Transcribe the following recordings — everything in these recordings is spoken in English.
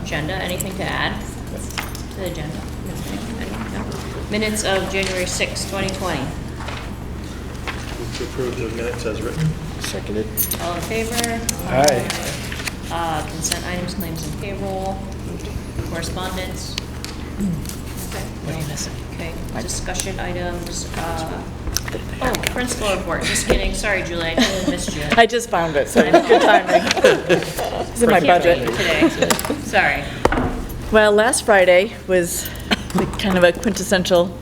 agenda. Anything to add to the agenda? Anything? No? Minutes of January 6, 2020. Move to approve the minutes as written. Seconded. All in favor? Aye. Consent items, claims, and payroll. Correspondence. Okay. What are you missing? Okay. Discussion items. Principal report. Just kidding. Sorry, Julie. I totally missed you. I just found it, so good timing. It's in my Can't budget. wait today. Sorry. Well, last Friday was kind of a quintessential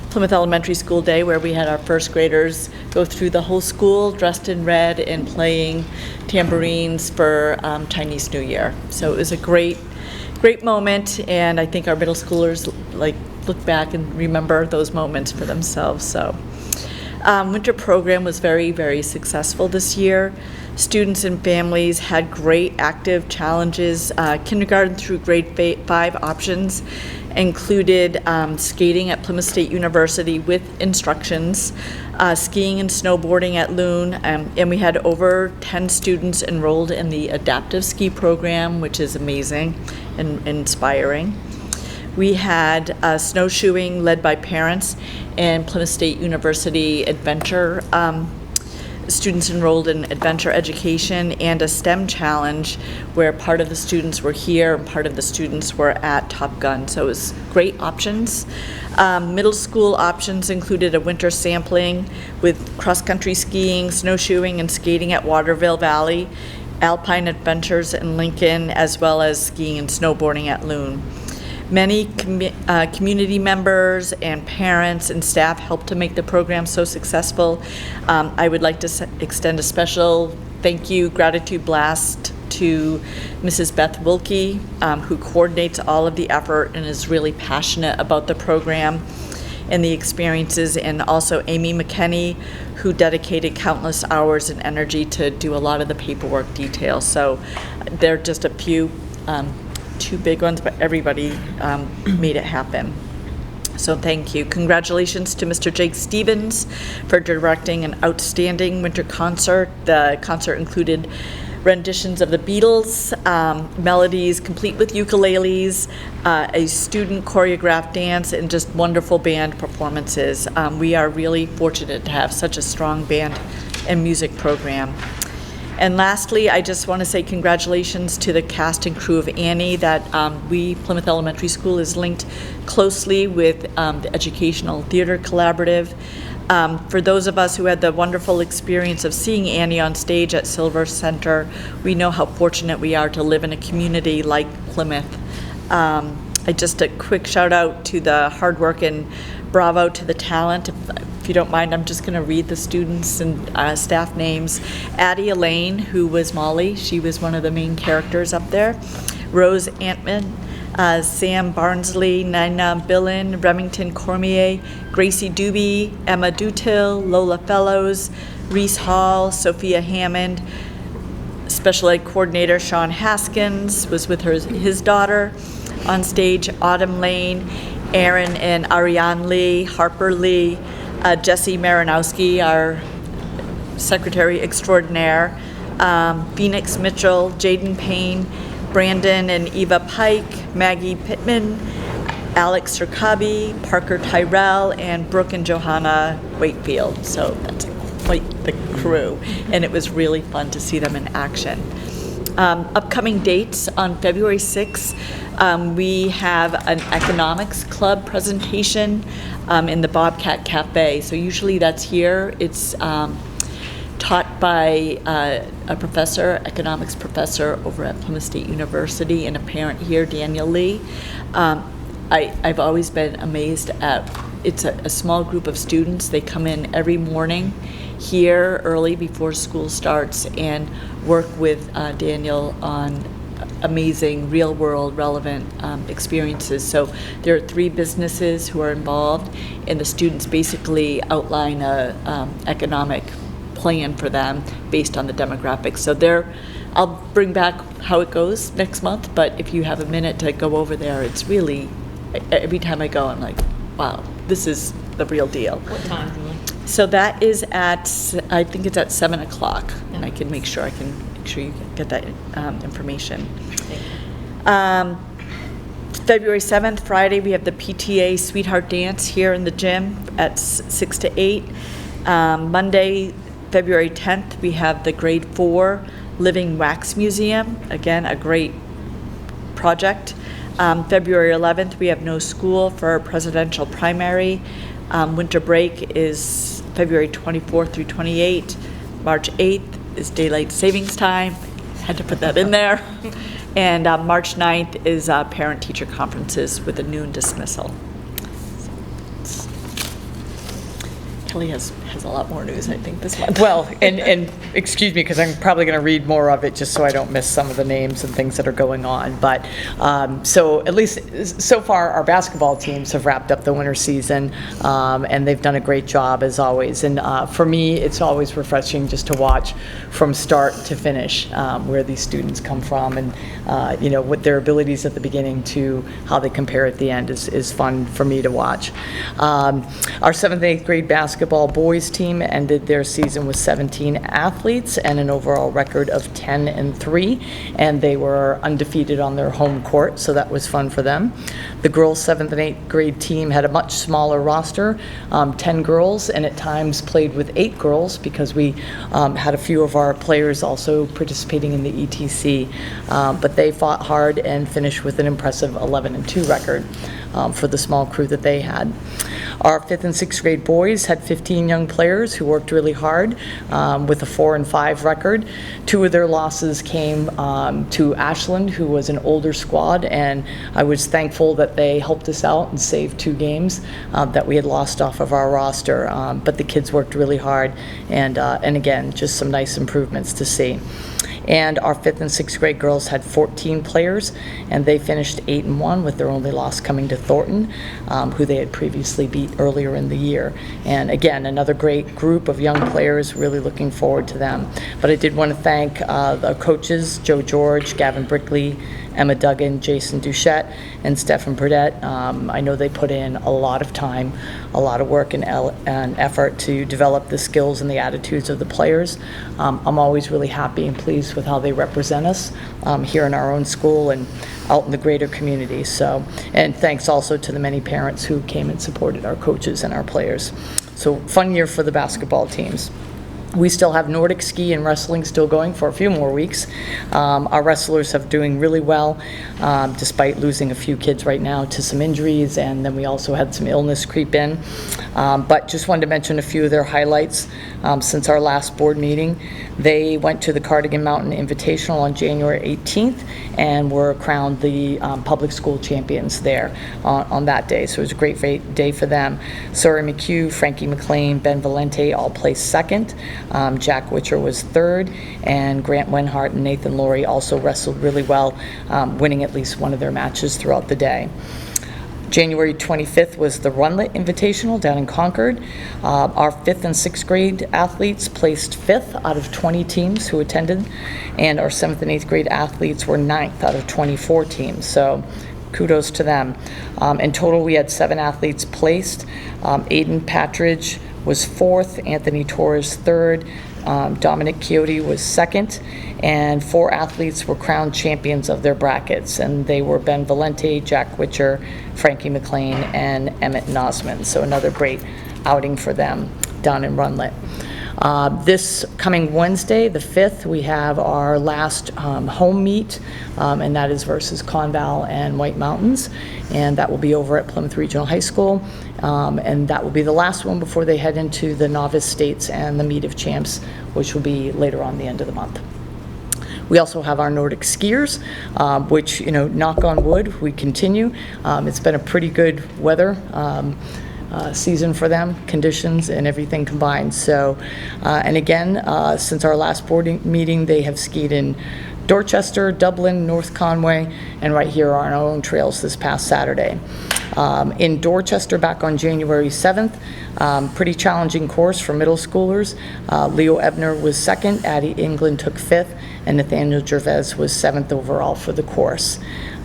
Plymouth Elementary School day where we had our first graders go through the whole school dressed in red and playing tambourines for Chinese New Year. So it was a great moment, and I think our middle schoolers look back and remember those moments for themselves. So winter program was very, very successful this year. Students and families had great active challenges. Kindergarten through grade 5 options included skating at Plymouth State University with instructions, skiing and snowboarding at Loon, and we had over 10 students enrolled in the adaptive ski program, which is amazing and inspiring. We had snowshoeing led by parents and Plymouth State University adventure students enrolled in adventure education, and a STEM challenge where part of the students were here and part of the students were at Top Gun. So it was great options. Middle school options included a winter sampling with cross-country skiing, snowshoeing, and skating at Waterville Valley, alpine adventures in Lincoln, as well as skiing and snowboarding at Loon. Many community members and parents and staff helped to make the program so successful. I would like to extend a special thank you, gratitude blast to Mrs. Beth Wilkie, who coordinates all of the effort and is really passionate about the program and the experiences, and also Amy McKenney, who dedicated countless hours and energy to do a lot of the paperwork details. So they're just a few two big ones, but everybody made it happen. So thank you. Congratulations to Mr. Jake Stevens for directing an outstanding winter concert. The concert included renditions of the Beatles, melodies complete with ukuleles, a student choreographed dance, and just wonderful band performances. We are really fortunate to have such a strong band and music program. And lastly, I just want to say congratulations to the cast and crew of Annie, that Plymouth Elementary School is linked closely with the Educational Theater Collaborative. For those of us who had the wonderful experience of seeing Annie on stage at Silver Center, we know how fortunate we are to live in a community like Plymouth. Just a quick shout out to the hard work and bravo to the talent. If you don't mind, I'm just going to read the students and staff names. Addie Elaine, who was Molly, she was one of the main characters up there. Rose Antman, Sam Barnsley, Nina Billen, Remington Cormier, Gracie Doobie, Emma Dutil, Lola Fellows, Reese Hall, Sophia Hammond. Special ed coordinator Sean Haskins was with his daughter on stage. Autumn Lane, Aaron and Ariane Lee, Harper Lee, Jesse Marinowski, our secretary extraordinaire, Phoenix Mitchell, Jaden Payne, Brandon and Eva Pike, Maggie Pittman, Alex Serkabi, Parker Tyrell, and Brooke and Johanna Wakefield. So that's quite the crew, and it was really fun to see them in action. Upcoming dates: on February 6th, we have an economics club presentation in the Bobcat Cafe. So usually that's here. It's taught by a professor, economics professor over at Plymouth State University, and a parent here, Daniel Lee. I've always been amazed at, it's a small group of students. They come in every morning here early before school starts and work with Daniel on amazing real-world relevant experiences. So there are 3 businesses who are involved, and the students basically outline a economic plan for them based on the demographics. So I'll bring back how it goes next month, but if you have a minute to go over there, it's really, every time I go, I'm like, wow, this is the real deal. What time, Julie? So that is I think it's at 7 o'clock, and I can make sure you get that information. February 7th, Friday, we have the PTA Sweetheart Dance here in the gym at 6 to 8. Monday, February 10th, we have the grade 4 Living Wax Museum. Again, a great project. February 11th, we have no school for presidential primary. Winter break is February 24th through 28th. March 8th is daylight savings time. Had to put that in there. And March 9th is parent-teacher conferences with a noon dismissal. Kelly has a lot more news, I think, this month. Well, and excuse me, because I'm probably going to read more of it just so I don't miss some of the names and things that are going on. But so at least so far, our basketball teams have wrapped up the winter season, and they've done a great job as always. And for me, it's always refreshing just to watch from start to finish where these students come from, and what their abilities at the beginning to how they compare at the end is fun for me to watch. Our 7th and 8th grade basketball boys team ended their season with 17 athletes and an overall record of 10-3, and they were undefeated on their home court, so that was fun for them. The girls' 7th and 8th grade team had a much smaller roster, 10 girls, and at times played with 8 girls because we had a few of our players also participating in the ETC, but they fought hard and finished with an impressive 11-2 record for the small crew that they had. Our 5th and 6th grade boys had 15 young players who worked really hard with a 4-5 record. 2 of their losses came to Ashland, who was an older squad, and I was thankful that they helped us out and saved 2 games that we had lost off of our roster. But the kids worked really hard, and again, just some nice improvements to see. And our 5th and 6th grade girls had 14 players, and they finished 8-1 with their only loss coming to Thornton, who they had previously beat earlier in the year. And again, another great group of young players, really looking forward to them. But I did want to thank the coaches, Joe George, Gavin Brickley, Emma Duggan, Jason Duchette, and Stefan Burdette. I know they put in a lot of time, a lot of work and effort to develop the skills and the attitudes of the players. I'm always really happy and pleased with how they represent us here in our own school and out in the greater community. So, and thanks also to the many parents who came and supported our coaches and our players. So, fun year for the basketball teams. We still have Nordic ski and wrestling still going for a few more weeks. Our wrestlers have doing really well, despite losing a few kids right now to some injuries, and then we also had some illness creep in. But just wanted to mention a few of their highlights since our last board meeting. They went to the Cardigan Mountain Invitational on January 18th and were crowned the public school champions there on that day. So it was a great day for them. Surrey McHugh, Frankie McLean, Ben Valente all placed second. Jack Witcher was third, and Grant Wenhart and Nathan Laurie also wrestled really well, winning at least one of their matches throughout the day. January 25th was the Runlet Invitational down in Concord. Our 5th and 6th grade athletes placed 5th out of 20 teams who attended, and our 7th and 8th grade athletes were 9th out of 24 teams. So kudos to them. In total, we had 7 athletes placed. Aiden Patridge was 4th, Anthony Torres 3rd, Dominic Chiotti was 2nd, and 4 athletes were crowned champions of their brackets, and they were Ben Valente, Jack Witcher, Frankie McLean, and Emmett Nosman. So another great outing for them down in Runlet. This coming Wednesday, the 5th, we have our last home meet, and that is versus Conval and White Mountains, and that will be over at Plymouth Regional High School, and that will be the last one before they head into the Novice States and the Meet of Champs, which will be later on the end of the month. We also have our Nordic Skiers, which, knock on wood, we continue. It's been a pretty good weather season for them, conditions and everything combined. So, and again, since our last board meeting, they have skied in Dorchester, Dublin, North Conway, and right here on our own trails this past Saturday. In Dorchester back on January 7th, pretty challenging course for middle schoolers. Leo Ebner was 2nd, Addie England took 5th, and Nathaniel Gervais was 7th overall for the course.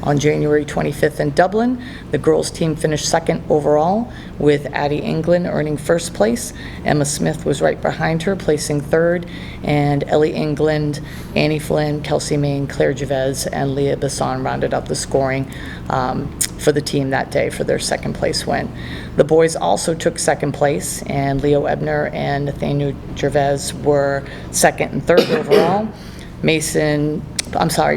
On January 25th in Dublin, the girls' team finished 2nd overall, with Addie England earning 1st place. Emma Smith was right behind her, placing 3rd, and Ellie England, Annie Flynn, Kelsey Main, Claire Gervais, and Leah Basson rounded out the scoring for the team that day for their 2nd place win. The boys also took 2nd place, and Leo Ebner and Nathaniel Gervais were 2nd and 3rd overall.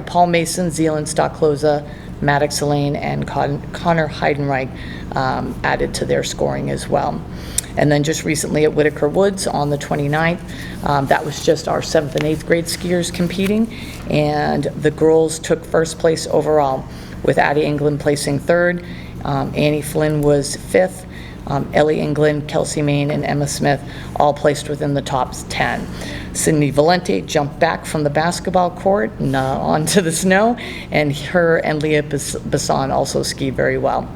Paul Mason, Zealand Stockloza, Maddox Elaine, and Connor Heidenreich added to their scoring as well. And then just recently at Whitaker Woods on the 29th, that was just our 7th and 8th grade skiers competing, and the girls took 1st place overall, with Addie England placing 3rd, Annie Flynn was 5th, Ellie England, Kelsey Main, and Emma Smith all placed within the top 10. Sydney Valente jumped back from the basketball court and onto the snow, and her and Leah Basson also skied very well.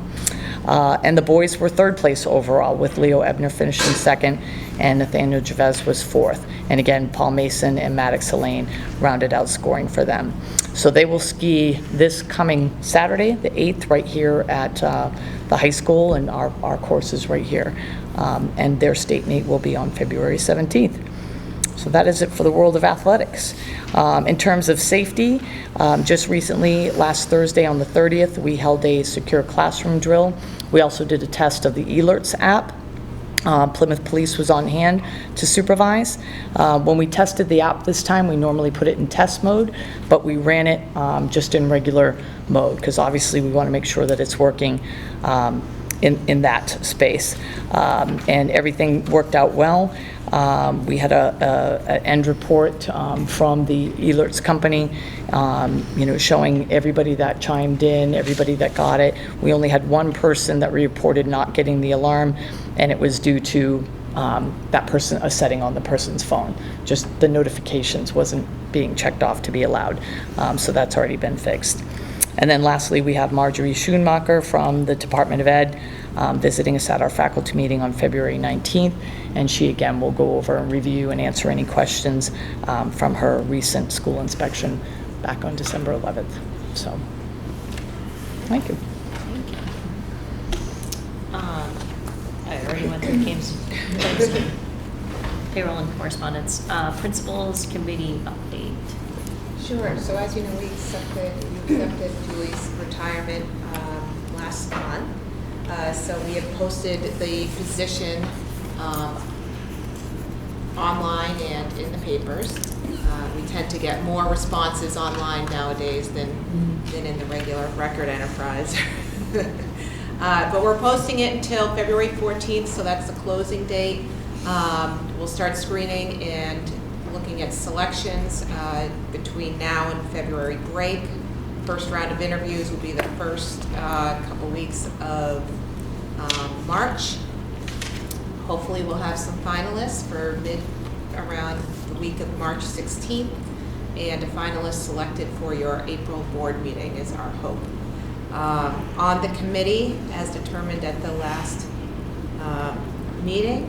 And the boys were 3rd place overall, with Leo Ebner finishing 2nd, and Nathaniel Gervais was 4th. And again, Paul Mason and Maddox Elaine rounded out scoring for them. So they will ski this coming Saturday, the 8th, right here at the high school, and our course is right here. And their state meet will be on February 17th. So that is it for the world of athletics. In terms of safety, just recently, last Thursday on the 30th, we held a secure classroom drill. We also did a test of the eLerts app. Plymouth Police was on hand to supervise. When we tested the app this time, we normally put it in test mode, but we ran it just in regular mode, because obviously we want to make sure that it's working in that space. And everything worked out well. We had an end report from the eLerts company, showing everybody that chimed in, everybody that got it. We only had one person that reported not getting the alarm, and it was due to that person, a setting on the person's phone. Just the notifications wasn't being checked off to be allowed. So that's already been fixed. And then lastly, we have Marjorie Schoonmaker from the Department of Ed visiting us at our faculty meeting on February 19th, and she again will go over and review and answer any questions from her recent school inspection back on December 11th. So, thank you. I already went through claims, payroll and correspondence. Principals committee update. Sure. So as you know, you accepted Julie's retirement last month. So we have posted the position online and in the papers. We tend to get more responses online nowadays than in the regular record enterprise. But we're posting it until February 14th, so that's the closing date. We'll start screening and looking at selections between now and February break. First round of interviews will be the first couple weeks of March. Hopefully we'll have some finalists for around the week of March 16th, and a finalist selected for your April board meeting is our hope. On the committee, as determined at the last meeting,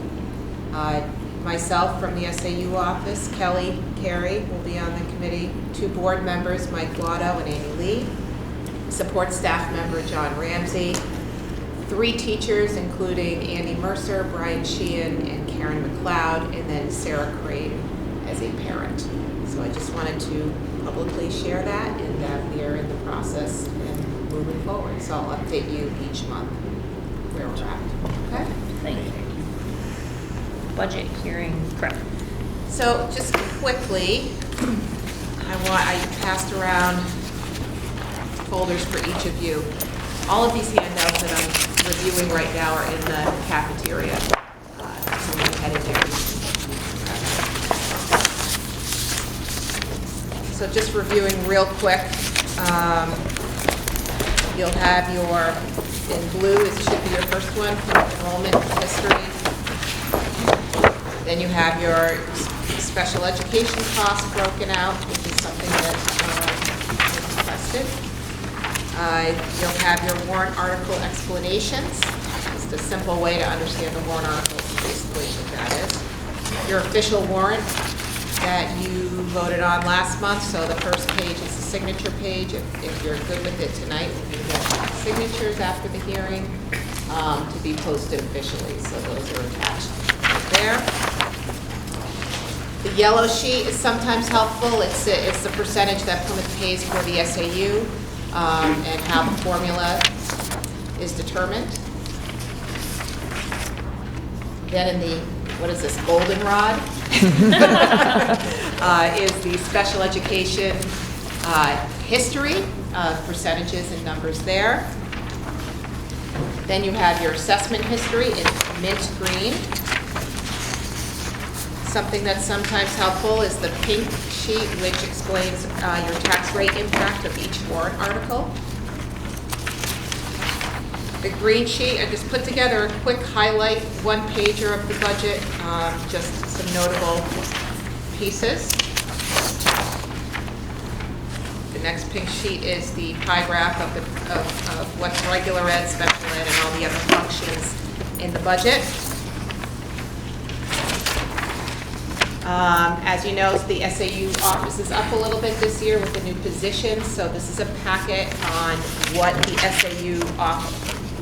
myself from the SAU office, Kelly Carey will be on the committee, 2 board members, Mike Guado and Amy Lee, support staff member John Ramsey, 3 teachers, including Andy Mercer, Brian Sheehan, and Karen McLeod, and then Sarah Crane as a parent. So I just wanted to publicly share that, and that we are in the process and moving forward. So I'll update you each month where we're at. Okay? Thank you. Budget hearing prep. So just quickly, I passed around folders for each of you. All of these handouts that I'm reviewing right now are in the cafeteria. So we're headed there. So just reviewing real quick, you'll have in blue, it should be your first one, enrollment history. Then you have your special education costs broken out, which is something that was requested. You'll have your warrant article explanations. Just a simple way to understand the warrant articles, basically what that is. Your official warrant, that you voted on last month. So the first page is the signature page. If you're good with it tonight, we can get signatures after the hearing to be posted officially. So those are attached right there. The yellow sheet is sometimes helpful. It's the percentage that Plymouth pays for the SAU and how the formula is determined. Then in the, what is this, goldenrod? Is the special education history, percentages and numbers there. Then you have your assessment history in mint green. Something that's sometimes helpful is the pink sheet, which explains your tax rate impact of each warrant article. The green sheet, I just put together a quick highlight, one-pager of the budget, just some notable pieces. The next pink sheet is the pie graph of what's regular ed, special ed, and all the other functions in the budget. As you know, the SAU office is up a little bit this year with the new position, so this is a packet on what the SAU office,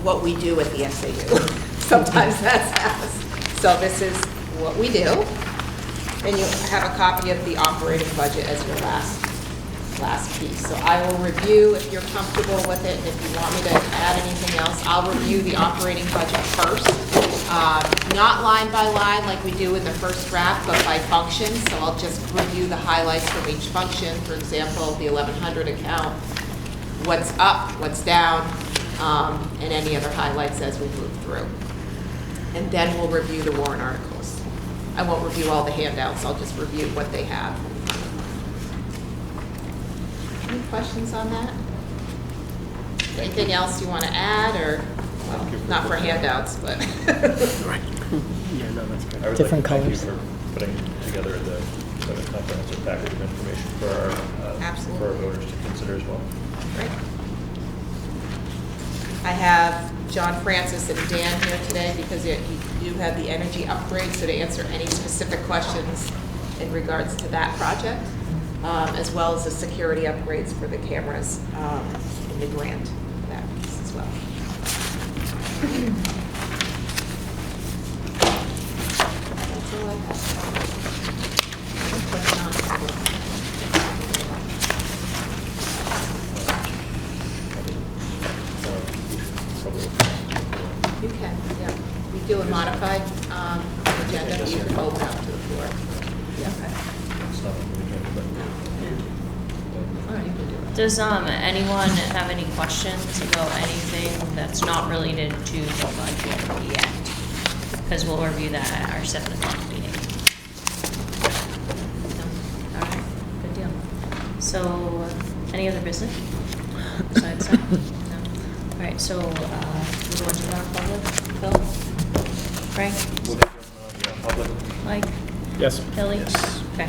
what we do at the SAU. Sometimes that's us. So this is what we do. And you have a copy of the operating budget as your last piece. So I will review if you're comfortable with it, and if you want me to add anything else, I'll review the operating budget first. Not line by line like we do in the first draft, but by function. So I'll just review the highlights from each function. For example, the 1100 account, what's up, what's down, and any other highlights as we move through. And then we'll review the warrant articles. I won't review all the handouts, I'll just review what they have. Any questions on that? Anything else you want to add, or, well, not for handouts, but. Right. Yeah, no, that's good. Different Thank you colors. for putting together the comprehensive package of information for our voters to consider as well. Great. I have John Francis and Dan here today because you do have the energy upgrade, so to answer any specific questions in regards to that project, as well as the security upgrades for the cameras in the grant for that piece as well. That's all I have. Any question on that? You can, yeah. We do a modified agenda, but you can open up to the floor. Yeah. It's not on the agenda, but All right, you can do it. Does anyone have any questions about anything that's not related to the budget yet? Because we'll review that at our 7 o'clock meeting. No? All right, good deal. So, any other business besides that? No. All right, so we want to non-public. Phil, Frank, we'll get you on public. Mike, Yes. Kelly. Yes. Okay.